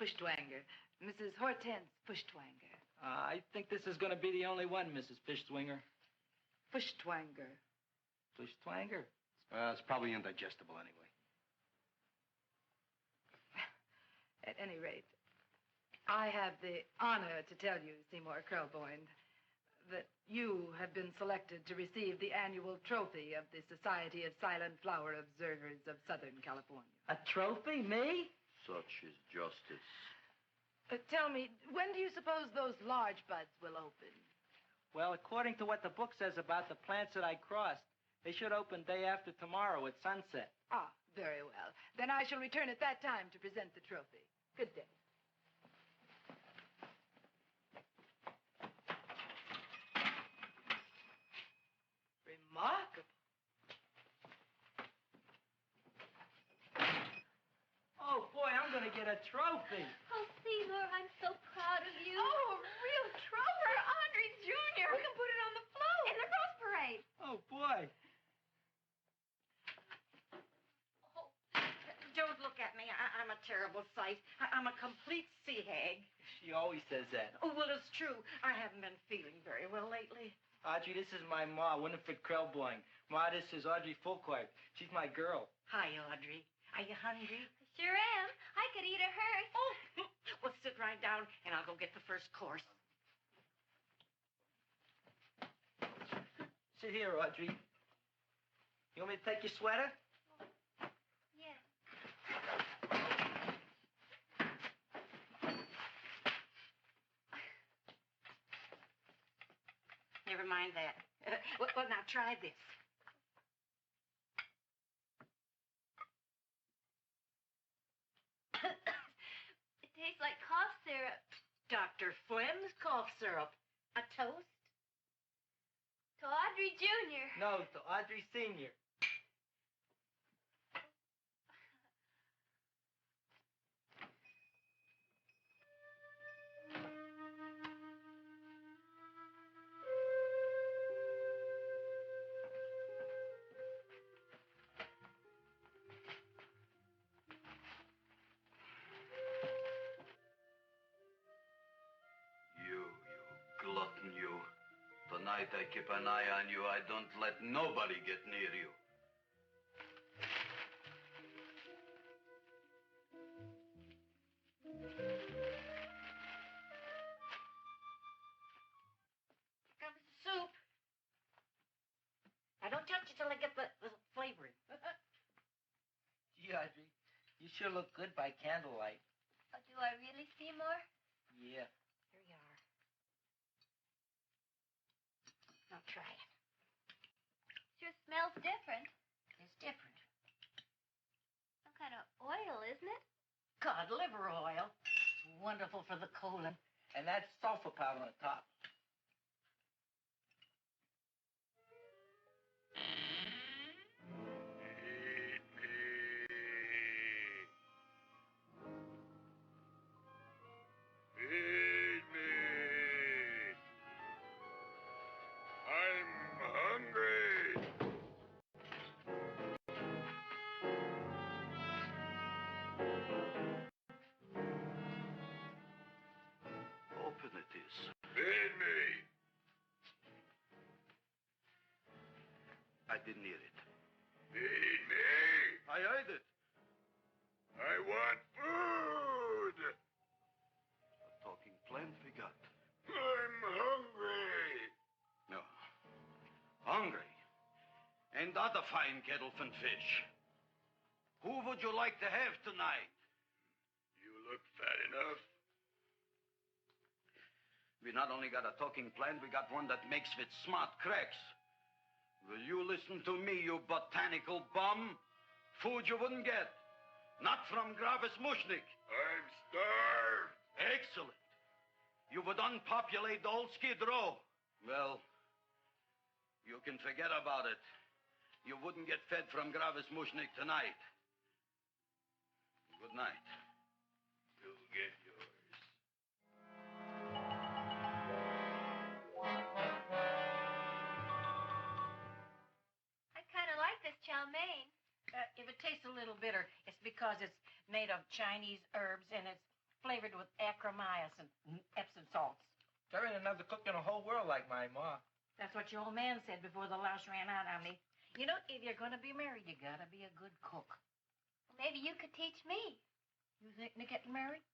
Fuschtwanger. Mrs. Hortense Fuschtwanger. I think this is going to be the only one, Mrs. Fishswinger. Fuschtwanger. Fishswanger? It's probably indigestible anyway. At any rate, I have the honor to tell you, Seymour Krelboyne, that you have been selected to receive the annual trophy of the Society of Silent Flower Observers of Southern California. A trophy? Me? Such is justice. Tell me, when do you suppose those large buds will open? Well, according to what the book says about the plants that I crossed, they should open day after tomorrow at sunset. Ah, very well. Then I shall return at that time to present the trophy. Good day. Remarkable. Oh, boy, I'm going to get a trophy. Oh, Seymour, I'm so proud of you. Oh, a real trophy for Audrey Jr. We can put it on the float. In the Rose Parade. Oh, boy. Don't look at me. I'm a terrible sight. I'm a complete sea hag. She always says that. Oh, well, it's true. I haven't been feeling very well lately. Audrey, this is my ma, Winifred Krelboyne. Ma, this is Audrey Fulcourt. She's my girl. Hi, Audrey. Are you hungry? Sure am. I could eat a hearse. Oh, well, sit right down, and I'll go get the first course. Sit here, Audrey. You want me to take your sweater? Yeah. Never mind that. Well, now try this. It tastes like cough syrup. Dr. Flem's cough syrup. A toast? To Audrey Jr. No, to Audrey Sr. You glutton, you. Tonight I keep an eye on you. I don't let nobody get near you. Comes the soup. Now, don't touch it till I get the flavoring. Gee, Audrey, you sure look good by candlelight. Oh, do I really, Seymour? Yeah. Here you are. Now try it. Sure smells different. It's different. Some kind of oil, isn't it? Cod liver oil. It's wonderful for the colon. And that's sulfur powder on the top. Feed me. I'm hungry. Open it is. Feed me. I didn't hear it. Feed me. I heard it. I want food. A talking plant we got. I'm hungry. No. Hungry. And other fine kettlefen fish. Who would you like to have tonight? You look fat enough. We not only got a talking plant, we got one that makes with smart cracks. Will you listen to me, you botanical bum? Food you wouldn't get. Not from Gravis Mushnik. I'm starved. Excellent. You would unpopulate the old Skid Row. Well, you can forget about it. You wouldn't get fed from Gravis Mushnik tonight. Good night. You'll get yours. it tastes a little bitter, it's because it's made of Chinese herbs and it's flavored with acromycin and Epsom salts. There ain't another cook in the whole world like my ma. That's what your old man said before the louse ran out on me. You know, if you're going to be married, you got to be a good cook. Well, maybe you could teach me. You thinking of getting married?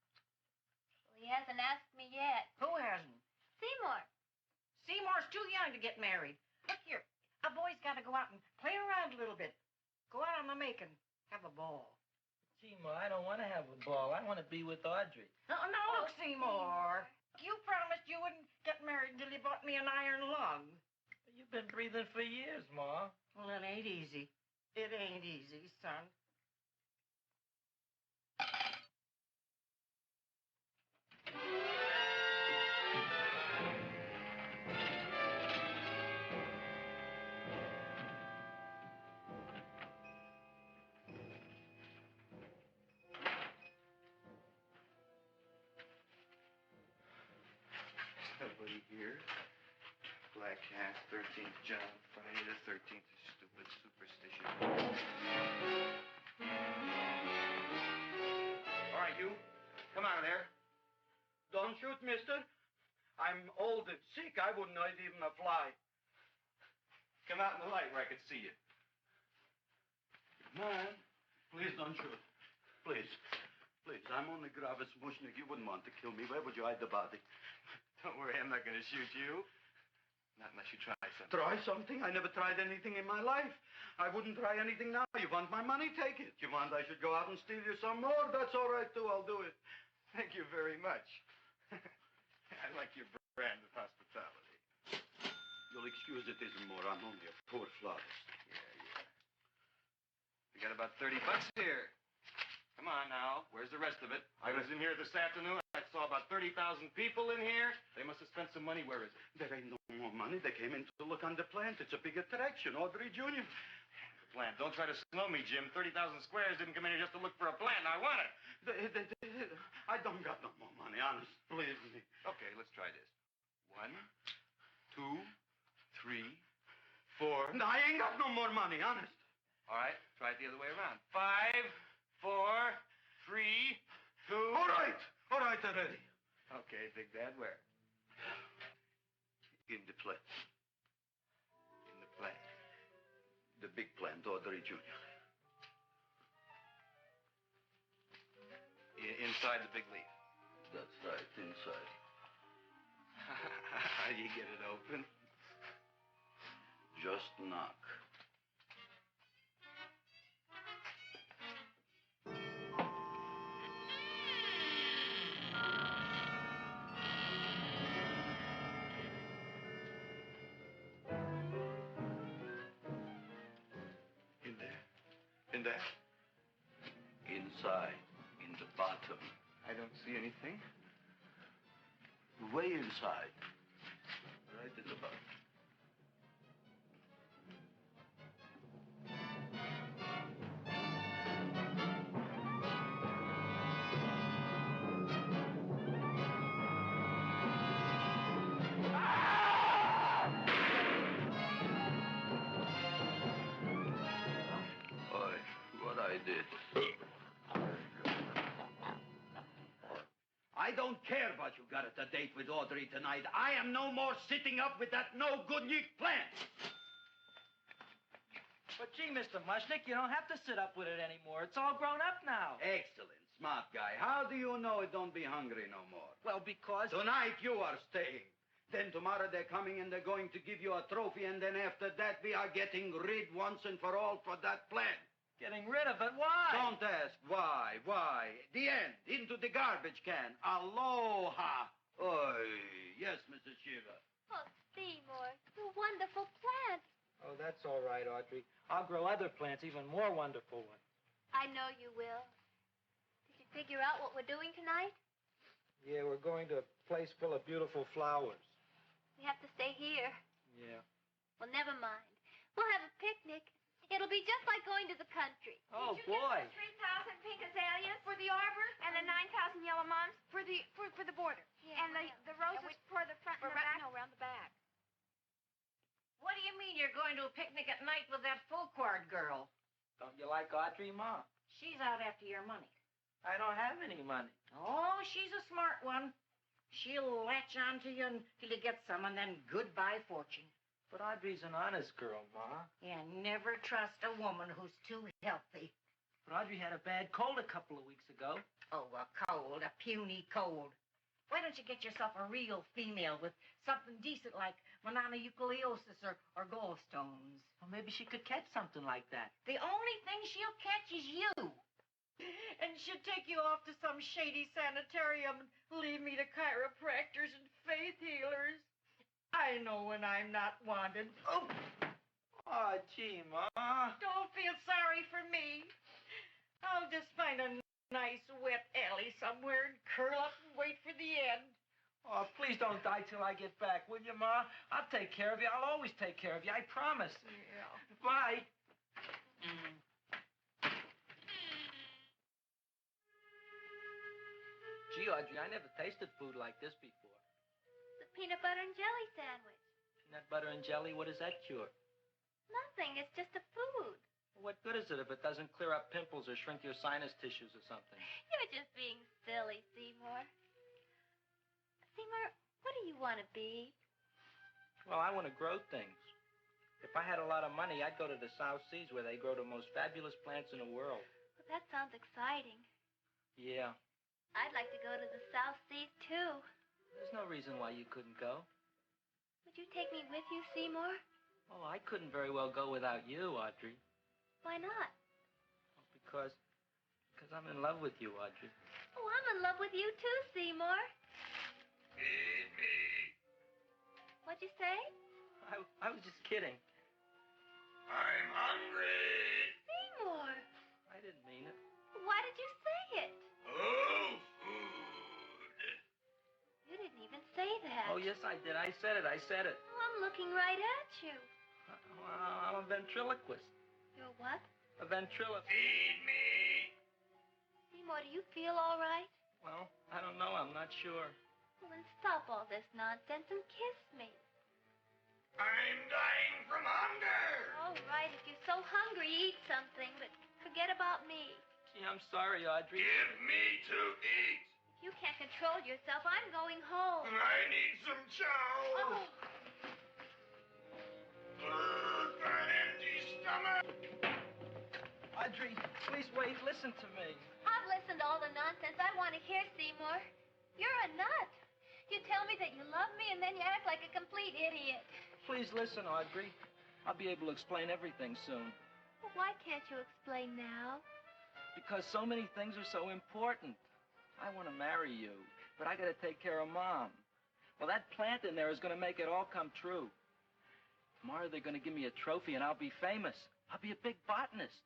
Well, he hasn't asked me yet. Who hasn't? Seymour. Seymour's too young to get married. Look here, a boy's got to go out and play around a little bit. Go out on the make and have a ball. Seymour, I don't want to have a ball. I want to be with Audrey. No, look, Seymour. You promised you wouldn't get married until you bought me an iron lung. You've been breathing for years, Ma. Well, it ain't easy. It ain't easy, son. Nobody here. Black Cat, 13th John, Friday the 13th, stupid superstition. All right, you. Come out of there. Don't shoot, mister. I'm old and sick. I wouldn't hurt even a fly. Come out in the light where I can see you. Man, please don't shoot. Please. Please, I'm only Gravis Mushnik. You wouldn't want to kill me. Where would you hide the body? Don't worry, I'm not going to shoot you. Not unless you try something. Try something? I never tried anything in my life. I wouldn't try anything now. You want my money? Take it. You want I should go out and steal you some more? That's all right, too. I'll do it. Thank you very much. I like your brand of hospitality. You'll excuse it isn't more. I'm only a poor florist. Yeah. We got about $30 here. Come on now. Where's the rest of it? I was in here this afternoon. I saw about 30,000 people in here. They must have spent some money. Where is it? There ain't no more money. They came in to look on the plant. It's a big attraction. Audrey Jr. The plant. Don't try to slow me, Jim. 30,000 squares didn't come in here just to look for a plant. I want it. I don't got no more money, honest. Believe me. Okay, let's try this. 1, 2, 3, 4. No, I ain't got no more money, honest. All right, try it the other way around. 5, 4, 3, 2. All right, already. Okay, Big Dad, where? In the plant. In the plant. The big plant, Audrey Jr. Inside the big leaf. That's right, inside. How do you get it open? Just knock. In there? Inside, in the bottom. I don't see anything. Way inside. Right in the bottom. What I did. I don't care about you got at the date with Audrey tonight. I am no more sitting up with that no-good Nick plant. But gee, Mr. Mushnick, you don't have to sit up with it anymore. It's all grown up now. Excellent. Smart guy. How do you know it don't be hungry no more? Well, because... Tonight you are staying. Then tomorrow they're coming and they're going to give you a trophy, and then after that we are getting rid once and for all for that plant. Getting rid of it? Why? Don't ask why. The end. Into the garbage can. Aloha. Oy. Yes, Mrs. Shiva. Oh, Seymour, you wonderful plant. Oh, that's all right, Audrey. I'll grow other plants, even more wonderful ones. I know you will. Did you figure out what we're doing tonight? Yeah, we're going to a place full of beautiful flowers. We have to stay here. Yeah. Well, never mind. We'll have a picnic. It'll be just like going to the country. Oh, Did you boy. get the 3,000 pink azaleas for the arbor and the 9,000 yellow mums for the border? Yeah, and the roses for the front and the back? No, around the back. What do you mean you're going to a picnic at night with that Fulquard girl? Don't you like Audrey, Ma? She's out after your money. I don't have any money. Oh, she's a smart one. She'll latch on to you until you get some, and then goodbye fortune. But Audrey's an honest girl, Ma. Yeah, never trust a woman who's too healthy. But Audrey had a bad cold a couple of weeks ago. Oh, a cold, a puny cold. Why don't you get yourself a real female with something decent like mononucleosis or gallstones? Well, maybe she could catch something like that. The only thing she'll catch is you. And she'll take you off to some shady sanitarium and leave me to chiropractors and faith healers. I know when I'm not wanted. Oh, gee, Ma. Don't feel sorry for me. I'll just find a nice wet alley somewhere and curl up and wait for the end. Oh, please don't die till I get back, will you, Ma? I'll take care of you. I'll always take care of you. I promise. Yeah. Bye. Gee, Audrey, I never tasted food like this before. The peanut butter and jelly sandwich. Peanut butter and jelly, what does that cure? Nothing. It's just a food. What good is it if it doesn't clear up pimples or shrink your sinus tissues or something? You're just being silly, Seymour. Seymour, what do you want to be? Well, I want to grow things. If I had a lot of money, I'd go to the South Seas where they grow the most fabulous plants in the world. Well, that sounds exciting. Yeah. I'd like to go to the South Seas, too. There's no reason why you couldn't go. Would you take me with you, Seymour? Oh, I couldn't very well go without you, Audrey. Why not? Because I'm in love with you, Audrey. Oh, I'm in love with you, too, Seymour. Feed me. What'd you say? I was just kidding. I'm hungry. Seymour. I didn't mean it. Why did you say it? Oh, food. You didn't even say that. Oh, yes, I did. I said it. Oh, I'm looking right at you. I'm a ventriloquist. You're what? A ventriloquist. Feed me. Seymour, do you feel all right? Well, I don't know. I'm not sure. Well, then stop all this nonsense and kiss me. I'm dying from hunger. All right, if you're so hungry, eat something, but forget about me. Gee, I'm sorry, Audrey. Give me to eat. If you can't control yourself, I'm going home. I need some chow. Oh. An empty stomach. Audrey, please wait. Listen to me. I've listened to all the nonsense I want to hear, Seymour. You're a nut. You tell me that you love me, and then you act like a complete idiot. Please listen, Audrey. I'll be able to explain everything soon. Well, why can't you explain now? Because so many things are so important. I want to marry you, but I got to take care of Mom. Well, that plant in there is going to make it all come true. Tomorrow they're going to give me a trophy, and I'll be famous. I'll be a big botanist.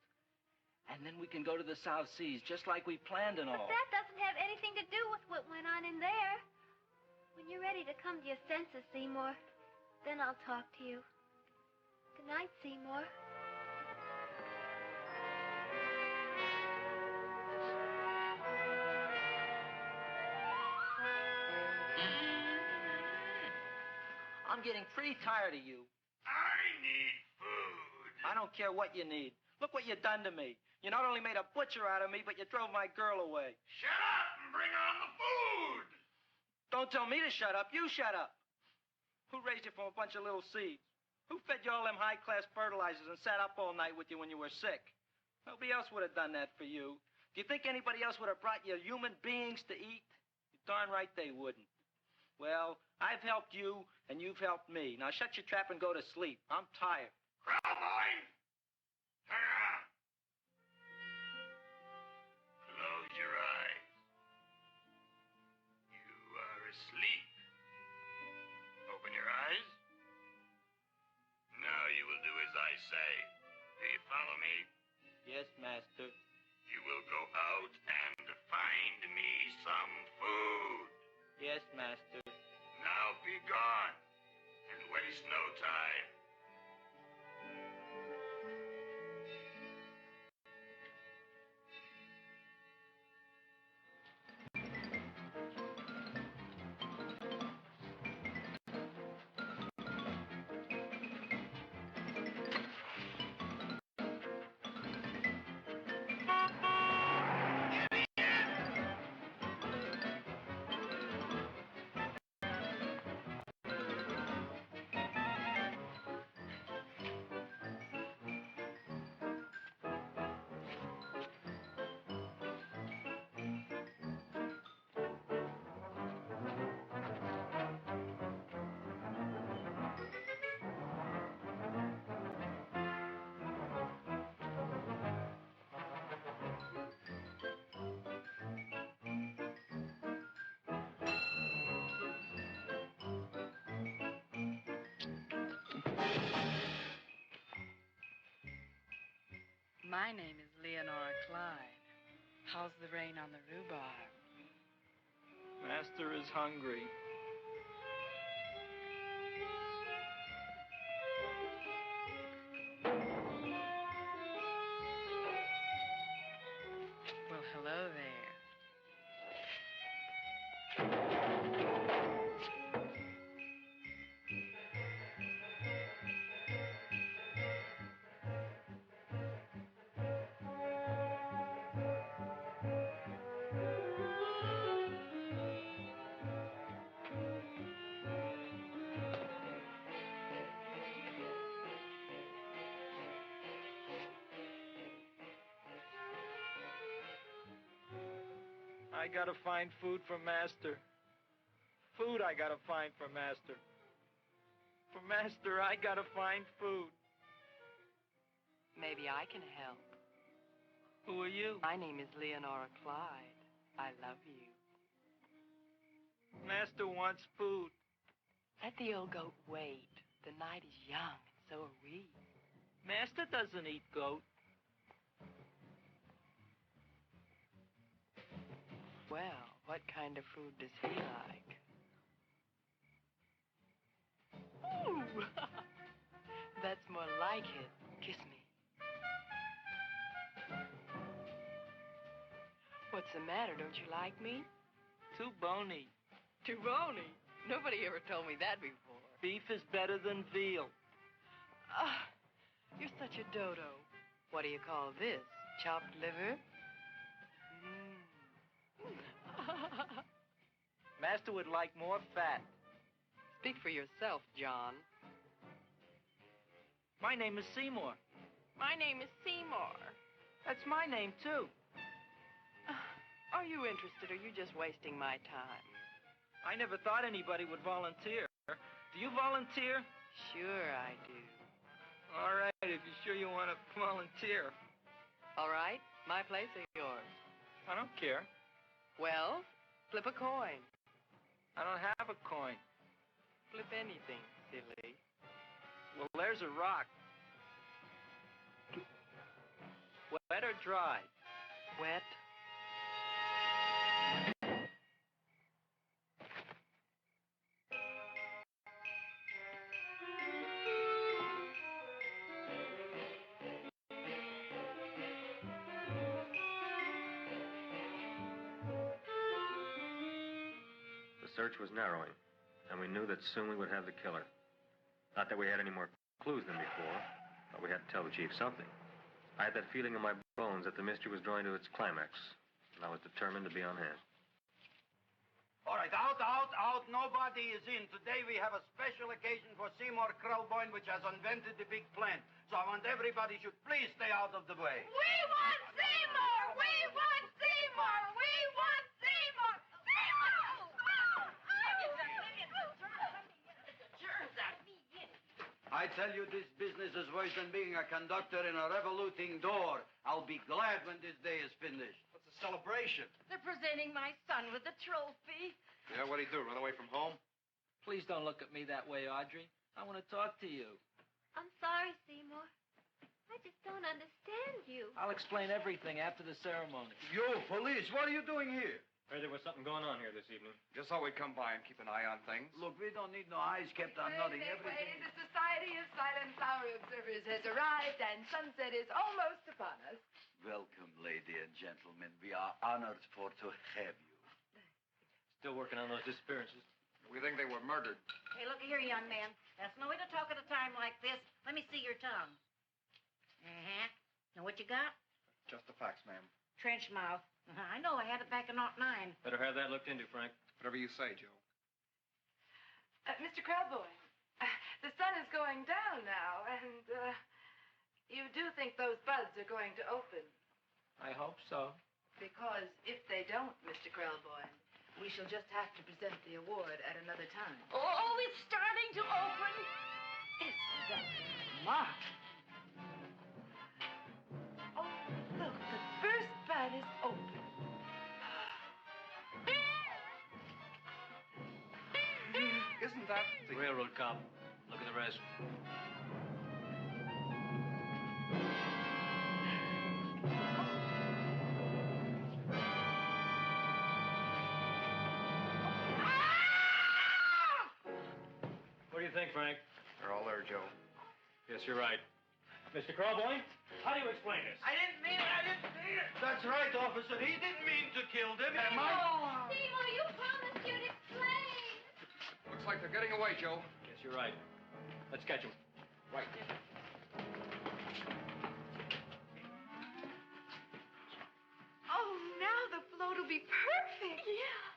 And then we can go to the South Seas, just like we planned and all. But that doesn't have anything to do with what went on in there. When you're ready to come to your senses, Seymour, then I'll talk to you. Good night, Seymour. I'm getting pretty tired of you. I need food. I don't care what you need. Look what you've done to me. You not only made a butcher out of me, but you drove my girl away. Shut up and bring on the food. Don't tell me to shut up. You shut up. Who raised you from a bunch of little seeds? Who fed you all them high-class fertilizers and sat up all night with you when you were sick? Nobody else would have done that for you. Do you think anybody else would have brought you human beings to eat? You're darn right they wouldn't. Well, I've helped you, and you've helped me. Now shut your trap and go to sleep. I'm tired. Cowboy, turn around. Close your eyes. You are asleep. Open your eyes. Now you will do as I say. Do you follow me? Yes, Master. You will go out and find me some food. Yes, Master. Now be gone and waste no time. My name is Leonora Clyde. How's the rain on the rhubarb? Master is hungry. Well, hello there. I gotta find food for Master. Food I gotta find for Master. For Master, I gotta find food. Maybe I can help. Who are you? My name is Leonora Clyde. I love you. Master wants food. Let the old goat wait. The night is young, and so are we. Master doesn't eat goat. Well, what kind of food does he like? Ooh! That's more like it. Kiss me. What's the matter? Don't you like me? Too bony. Too bony? Nobody ever told me that before. Beef is better than veal. Ah, you're such a dodo. What do you call this? Chopped liver? Master would like more fat. Speak for yourself, John. My name is Seymour. My name is Seymour. That's my name, too. Are you interested, or are you just wasting my time? I never thought anybody would volunteer. Do you volunteer? Sure I do. All right, if you're sure you want to volunteer. All right, my place or yours? I don't care. Well, flip a coin. I don't have a coin. Flip anything, silly. Well, there's a rock. Wet or dry? Wet. The search was narrowing, and we knew that soon we would have the killer. Not that we had any more clues than before, but we had to tell the chief something. I had that feeling in my bones that the mystery was drawing to its climax, and I was determined to be on hand. All right, out. Nobody is in. Today we have a special occasion for Seymour Krelboyne, which has invented the big plan. So I want everybody should please stay out of the way. We want Seymour! We want Seymour! We want Seymour! I tell you, this business is worse than being a conductor in a revoluting door. I'll be glad when this day is finished. What's the celebration? They're presenting my son with the trophy. Yeah, what'd he do, run away from home? Please don't look at me that way, Audrey. I want to talk to you. I'm sorry, Seymour. I just don't understand you. I'll explain everything after the ceremony. You, police, what are you doing here? Heard there was something going on here this evening. Just thought we'd come by and keep an eye on things. Look, we don't need no eyes kept on nothing. Everything. The Society of Silent Flower Observers has arrived, and sunset is almost upon us. Welcome, lady and gentlemen. We are honored to have you. Still working on those disappearances. We think they were murdered. Hey, look here, young man. That's no way to talk at a time like this. Let me see your tongue. Uh-huh. Know what you got? Just the facts, ma'am. Trench mouth. I know. I had it back in '09. Better have that looked into, Frank. Whatever you say, Joe. Mr. Krelboyne, the sun is going down now, and you do think those buds are going to open? I hope so. Because if they don't, Mr. Krelboyne, we shall just have to present the award at another time. Oh, it's starting to open. Isn't that smart? Oh, look, the first bud is open. Isn't that the... Railroad cop. Look at the rest. think, Frank? They're all there, Joe. Yes, you're right. Mr. Krelboyne, how do you explain this? I didn't mean it. That's right, officer. He didn't mean to kill them. Am I? Seymour, you promised you'd explain. Looks like they're getting away, Joe. Yes, you're right. Let's catch them. Right. Oh, now the float will be perfect. Yeah.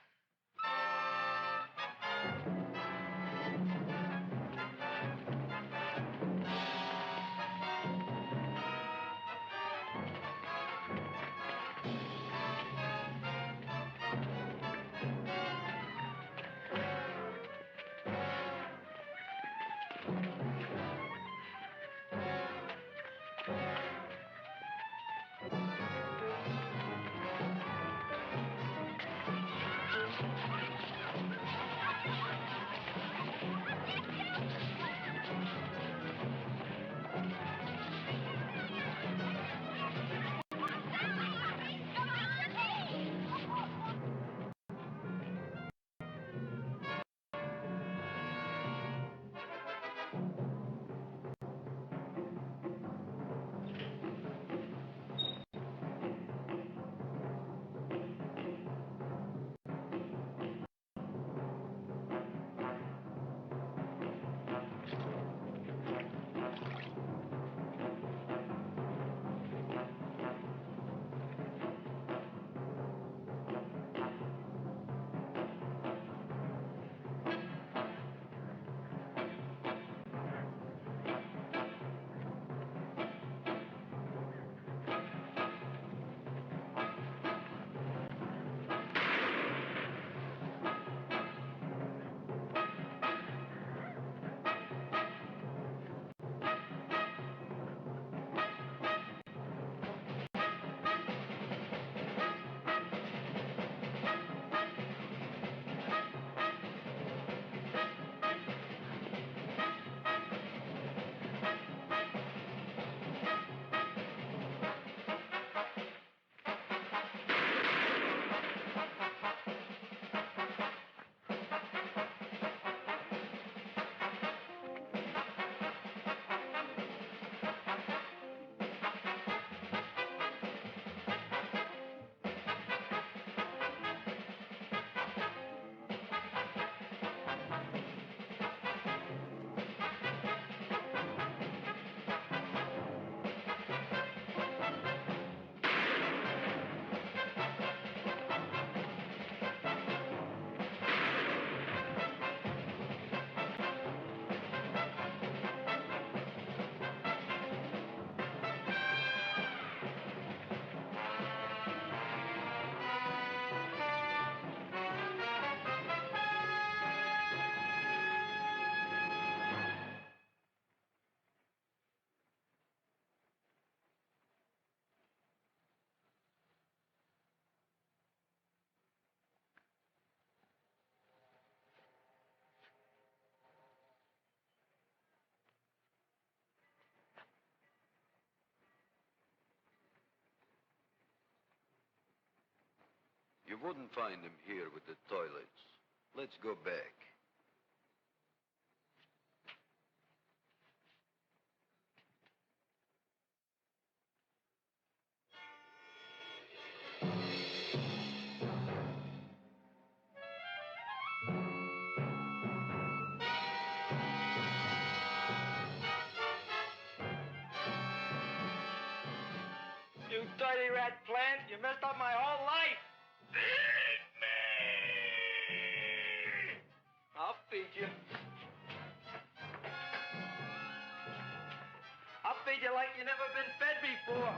You wouldn't find him here with the toilets. Let's go back. You dirty rat plant, you messed up my whole life. I'll feed you. I'll feed you like you never been fed before.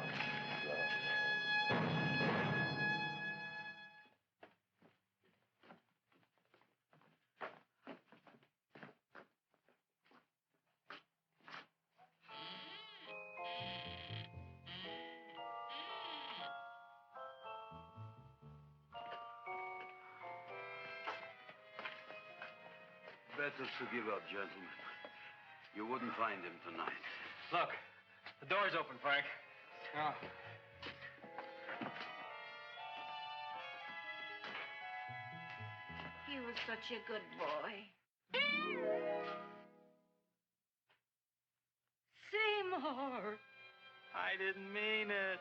Better to give up, gentlemen. You wouldn't find him tonight. Look, the door's open, Frank. Oh. He was such a good boy. star. I didn't mean it.